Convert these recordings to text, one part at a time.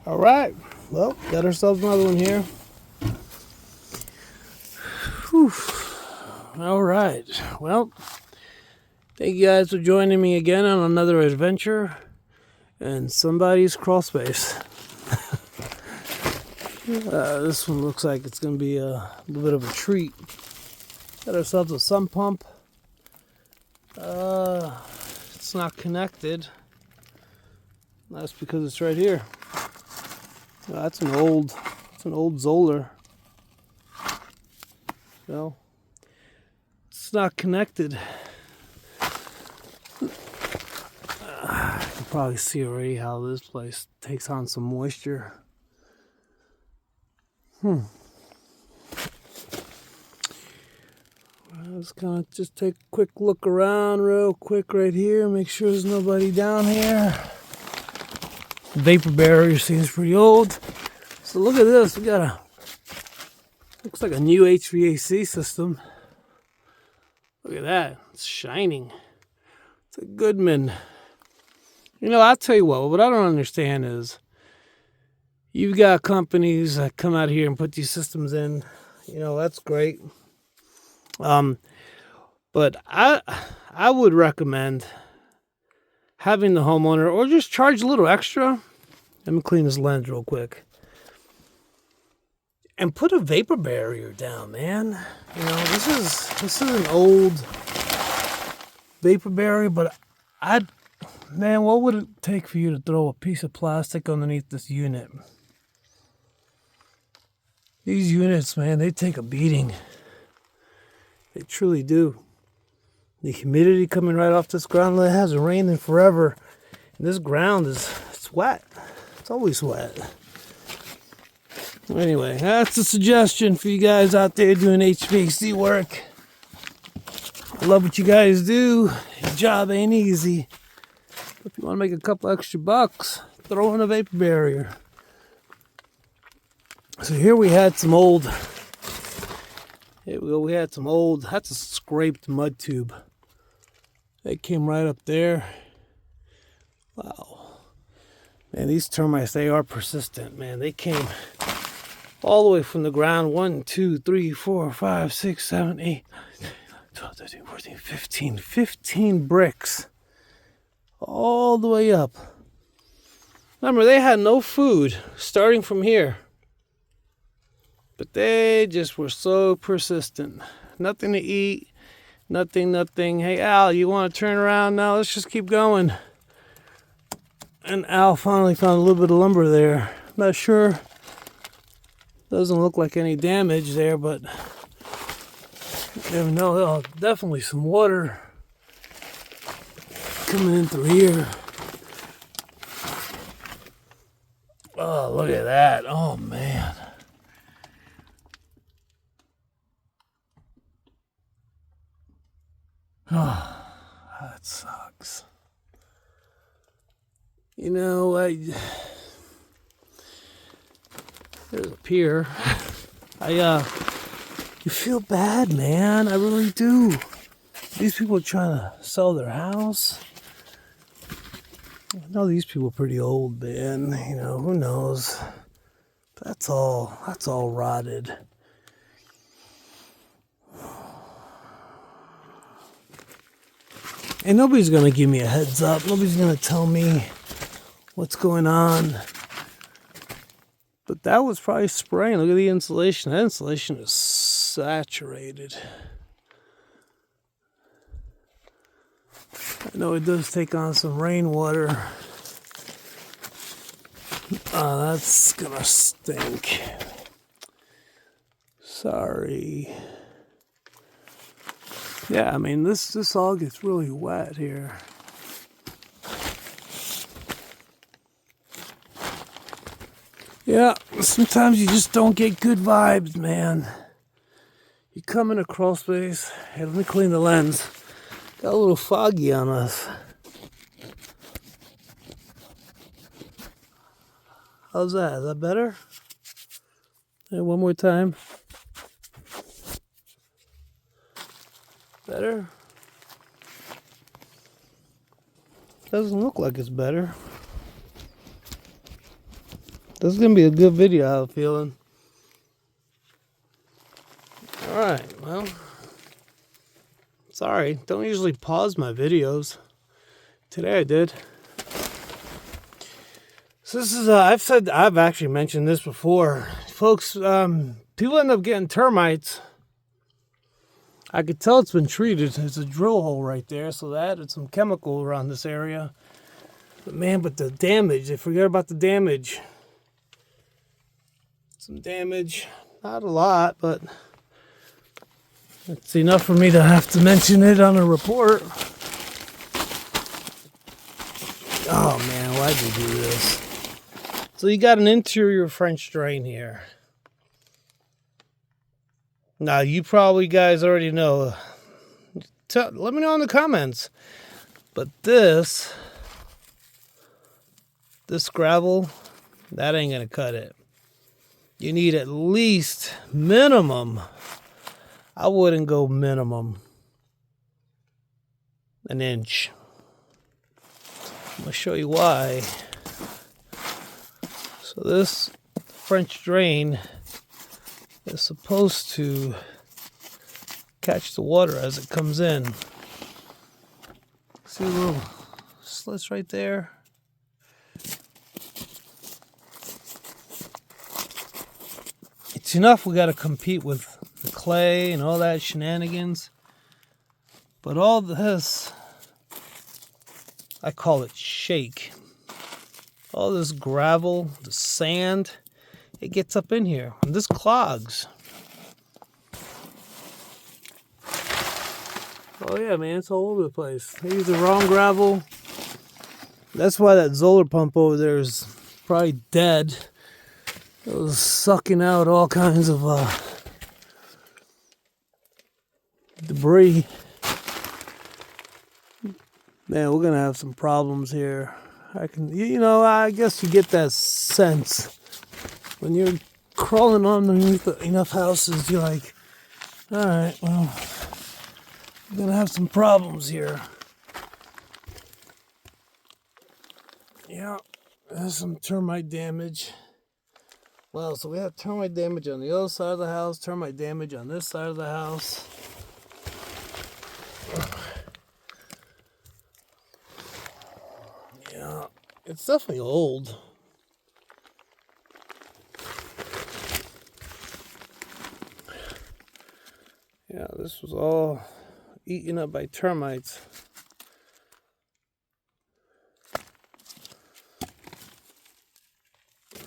All right. Well, got ourselves another one here. Whew. All right. Well, thank you guys for joining me again on another adventure in somebody's crawl space. This one looks like it's going to be a little bit of a treat. Got ourselves a sump pump. It's not connected. That's because it's right here. That's an old Zoller. So it's not connected. You can probably see already how this place takes on some moisture. I'm just gonna take a quick look around real quick right here, make sure there's nobody down here. Vapor barrier seems pretty old. So look at this, we got looks like a new HVAC system. Look at that, it's shining. It's a Goodman. You know, I'll tell you what I don't understand is you've got companies that come out here and put these systems in. You know, that's great. But I would recommend having the homeowner, or just charge a little extra. Let me clean this lens real quick. And put a vapor barrier down, man. You know, this is an old vapor barrier, but man, what would it take for you to throw a piece of plastic underneath this unit? These units, man, they take a beating. They truly do. The humidity coming right off this ground, it hasn't rained in forever. And this ground it's wet. It's always wet. Anyway, that's a suggestion for you guys out there doing HVAC work. I love what you guys do. Your job ain't easy. If you want to make a couple extra bucks, throw in a vapor barrier. So here we had some old. Here we go. We had some old. That's a scraped mud tube. They came right up there. Wow. Man, these termites, they are persistent, man. They came all the way from the ground. 1, 2, 3, 4, 5, 6, 7, 8, 12, 13, 14, 15. 15 bricks. All the way up. Remember, they had no food starting from here. But they just were so persistent. Nothing to eat. Nothing. Hey, Al, you want to turn around now? Let's just keep going. And Al finally found a little bit of lumber there. Not sure. Doesn't look like any damage there, but you never know. Oh, definitely some water coming in through here. Oh, look at that. Oh, man. Oh, that sucks. You know, there's a pier. You feel bad, man. I really do. These people are trying to sell their house. I know these people are pretty old, man. You know, who knows? That's all rotted. And nobody's going to give me a heads up. Nobody's going to tell me what's going on. But that was probably spraying. Look at the insulation. That insulation is saturated. I know it does take on some rainwater. That's going to stink. Sorry. Yeah, I mean, this all gets really wet here. Yeah, sometimes you just don't get good vibes, man. You come in a crawl space. Hey, let me clean the lens. Got a little foggy on us. How's that? Is that better? Hey, one more time. Better? Doesn't look like it's better. This is gonna be a good video, I have a feeling. Alright, well. Sorry, don't usually pause my videos. Today I did. So this is, I've actually mentioned this before. Folks, people end up getting termites. I could tell it's been treated. There's a drill hole right there, so they added some chemical around this area. But man, the damage, they forget about the damage. Some damage, not a lot, but it's enough for me to have to mention it on a report. Oh man, why'd they do this? So you got an interior French drain here. Now you probably guys already know. Let me know in the comments. But this gravel, that ain't gonna cut it. You need at least minimum. I wouldn't go minimum an inch. I'm gonna show you why. So this French drain is supposed to catch the water as it comes in. See the little slits right there? It's enough we gotta compete with the clay and all that shenanigans. But all this, I call it shake. All this gravel, the sand, it gets up in here. And this clogs. Oh yeah, man, it's all over the place. They use the wrong gravel. That's why that Zoller pump over there is probably dead. It was sucking out all kinds of debris. Man, we're gonna have some problems here. I guess you get that sense when you're crawling underneath enough houses. You're like, all right, well, we're gonna have some problems here. Yeah, there's some termite damage. Well, so we have termite damage on the other side of the house, termite damage on this side of the house. Yeah, it's definitely old. Yeah, this was all eaten up by termites.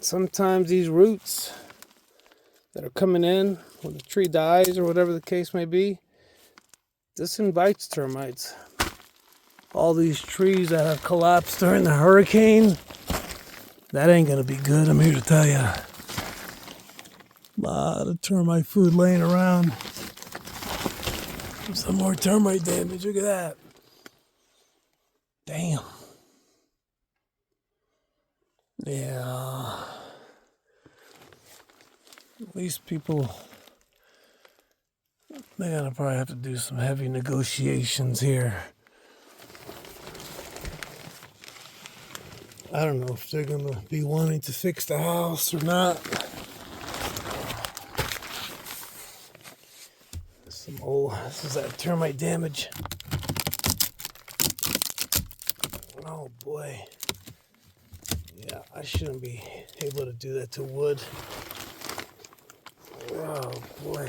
Sometimes these roots that are coming in when the tree dies or whatever the case may be, this invites termites. All these trees that have collapsed during the hurricane, that ain't gonna be good, I'm here to tell you. A lot of termite food laying around. Some more termite damage, look at that. Damn. Yeah. These people, they're gonna probably have to do some heavy negotiations here. I don't know if they're gonna be wanting to fix the house or not. This is that termite damage. Oh boy. Yeah, I shouldn't be able to do that to wood. Oh boy.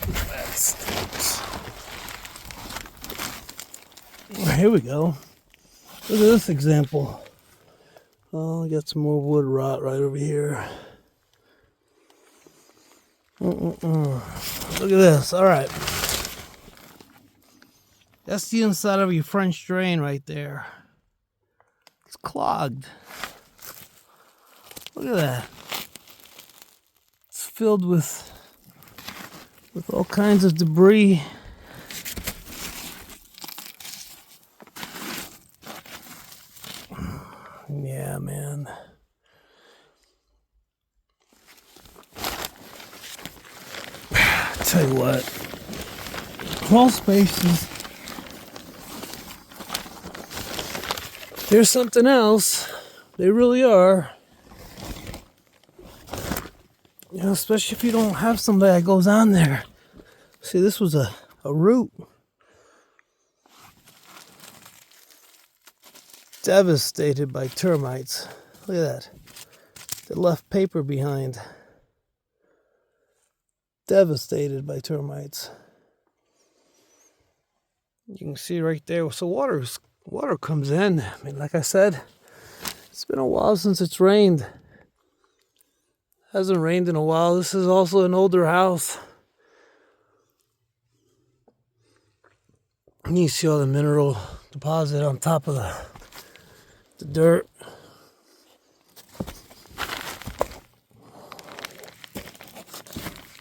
That stinks. Here we go. Look at this example. Oh, we got some more wood rot right over here. Look at this. All right. That's the inside of your French drain right there. It's clogged. Look at that. It's filled with all kinds of debris. Yeah, man. Tell you what, Crawlspace there's something else. They really are. You know, especially if you don't have somebody that goes on there. See, this was a root. Devastated by termites. Look at that. They left paper behind. Devastated by termites. You can see right there. So water comes in. I mean, like I said, it's been a while since it's rained. Hasn't rained in a while. This is also an older house. And you see all the mineral deposit on top of the dirt.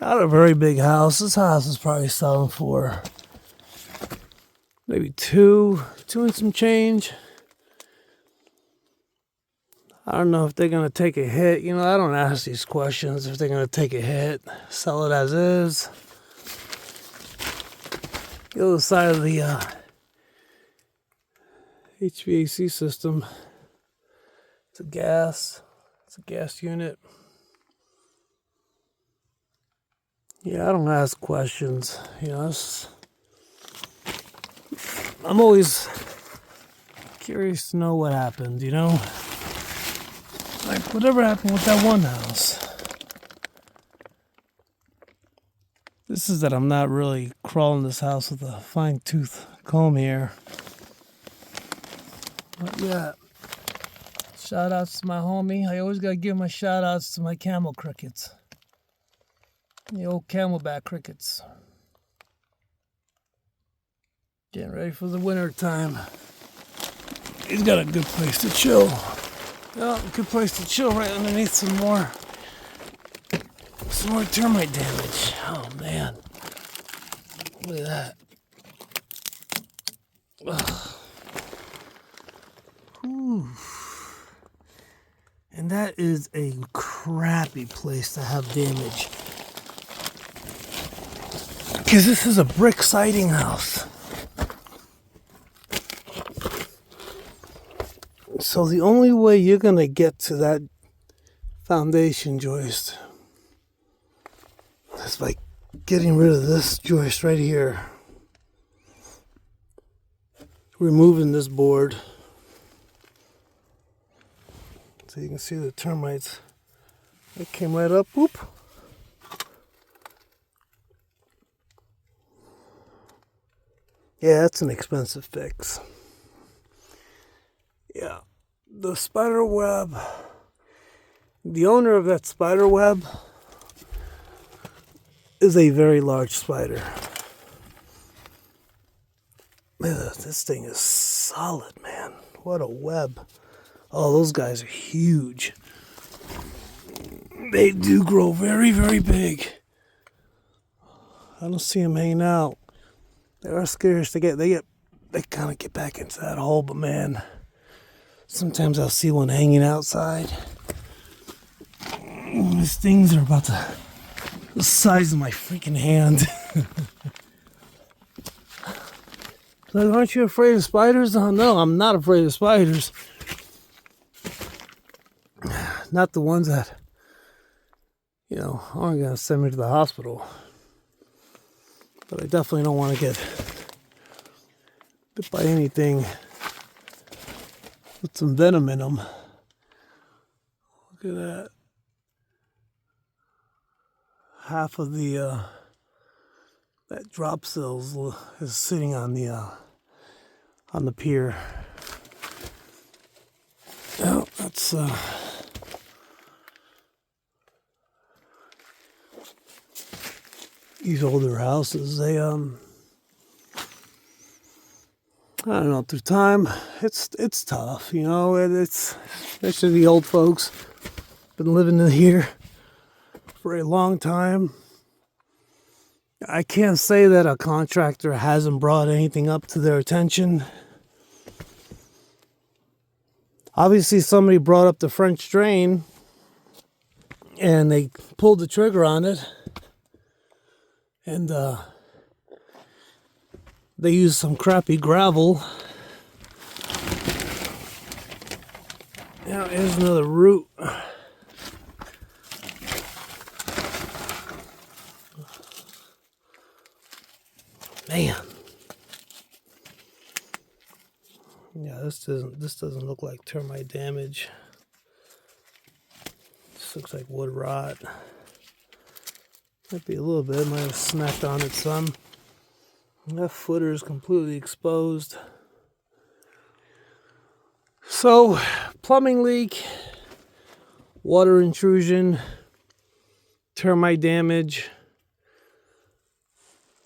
Not a very big house. This house is probably selling for maybe two and some change. I don't know if they're going to take a hit. You know, I don't ask these questions if they're going to take a hit, sell it as is. The other side of the HVAC system, it's a gas unit. Yeah, I don't ask questions. You know, I'm always curious to know what happened, you know? Like, whatever happened with that one house? This is that I'm not really crawling this house with a fine-tooth comb here. But yeah, shout outs to my homie. I always gotta give my shout outs to my camel crickets. The old camelback crickets. Getting ready for the winter time. He's got a good place to chill. Yeah, good place to chill right underneath some more termite damage. Oh man. Look at that. Ugh. Whew. And that is a crappy place to have damage. Because this is a brick siding house. So the only way you're going to get to that foundation joist is by getting rid of this joist right here. Removing this board. So you can see the termites. They came right up. Whoop. Yeah, that's an expensive fix. Yeah. The spider web, the owner of that spider web is a very large spider. Man, this thing is solid, man. What a web. Oh, those guys are huge. They do grow very, very big. I don't see them hanging out. They are scarce to get. They kind of get back into that hole, but man, sometimes I'll see one hanging outside. These things are about the size of my freaking hand. Like, aren't you afraid of spiders? Oh, no, I'm not afraid of spiders. Not the ones that, you know, aren't going to send me to the hospital. But I definitely don't want to get bit by anything with some venom in them. Look at that. Half of the that drop cells is sitting on the pier. Oh, that's these older houses. They I don't know, through time, it's tough, you know. It's especially the old folks been living in here for a long time. I can't say that a contractor hasn't brought anything up to their attention. Obviously, somebody brought up the French drain, and they pulled the trigger on it, and they used some crappy gravel. Now here's another root. Man. Yeah, this doesn't look like termite damage. This looks like wood rot. Might be a little bit. Might have snapped on it some. That footer is completely exposed. So, plumbing leak, water intrusion, termite damage.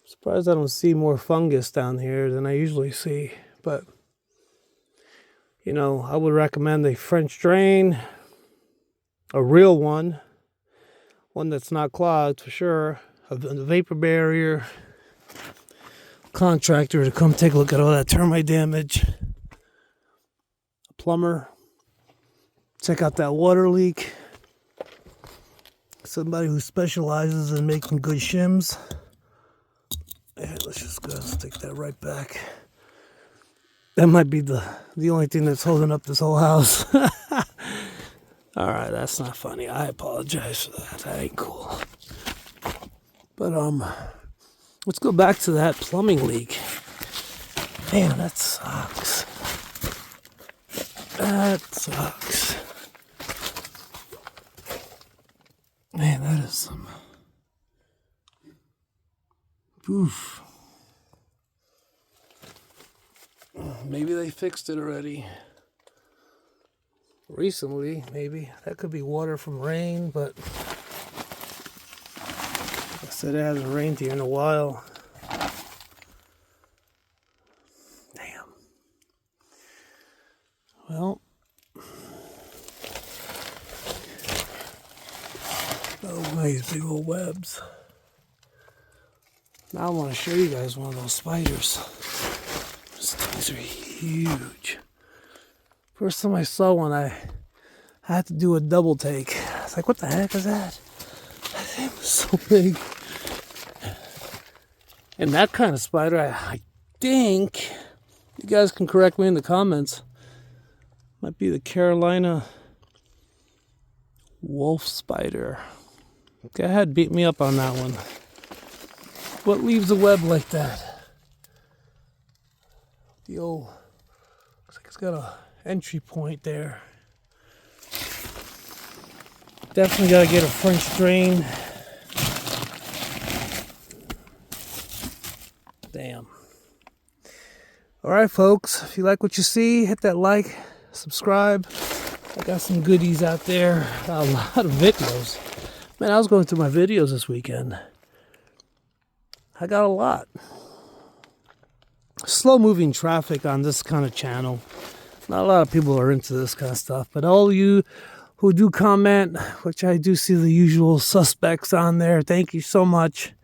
Surprised I don't see more fungus down here than I usually see. But, you know, I would recommend a French drain, a real one that's not clogged for sure, a vapor barrier, contractor to come take a look at all that termite damage, a plumber, check out that water leak, somebody who specializes in making good shims. Yeah, let's take that right back. That might be the only thing that's holding up this whole house. Alright, that's not funny. I apologize for that. That ain't cool. But let's go back to that plumbing leak. Man, that sucks. That sucks. Man, that is some... Oof. Maybe they fixed it already. Recently, maybe. That could be water from rain, but I said it hasn't rained here in a while. Damn. Well, oh, these big old webs. Now I want to show you guys one of those spiders. These things are huge. First time I saw one, I had to do a double take. I was like, what the heck is that? That thing was so big. And that kind of spider, I think, you guys can correct me in the comments, might be the Carolina wolf spider. Go ahead, beat me up on that one. What leaves a web like that? The old, looks like it's got a entry point there. Definitely got to get a French drain. Damn. Alright folks, if you like what you see, hit that like, subscribe. I got some goodies out there, a lot of videos. Man, I was going through my videos this weekend. I got a lot. Slow moving traffic on this kind of channel. Not a lot of people are into this kind of stuff, but all of you who do comment, which I do see the usual suspects on there, thank you so much.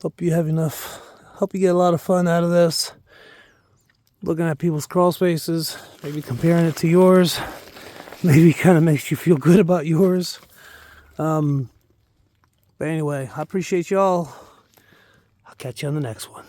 Hope you have enough, hope you get a lot of fun out of this. Looking at people's crawl spaces, maybe comparing it to yours, maybe kind of makes you feel good about yours. But anyway, I appreciate y'all. I'll catch you on the next one.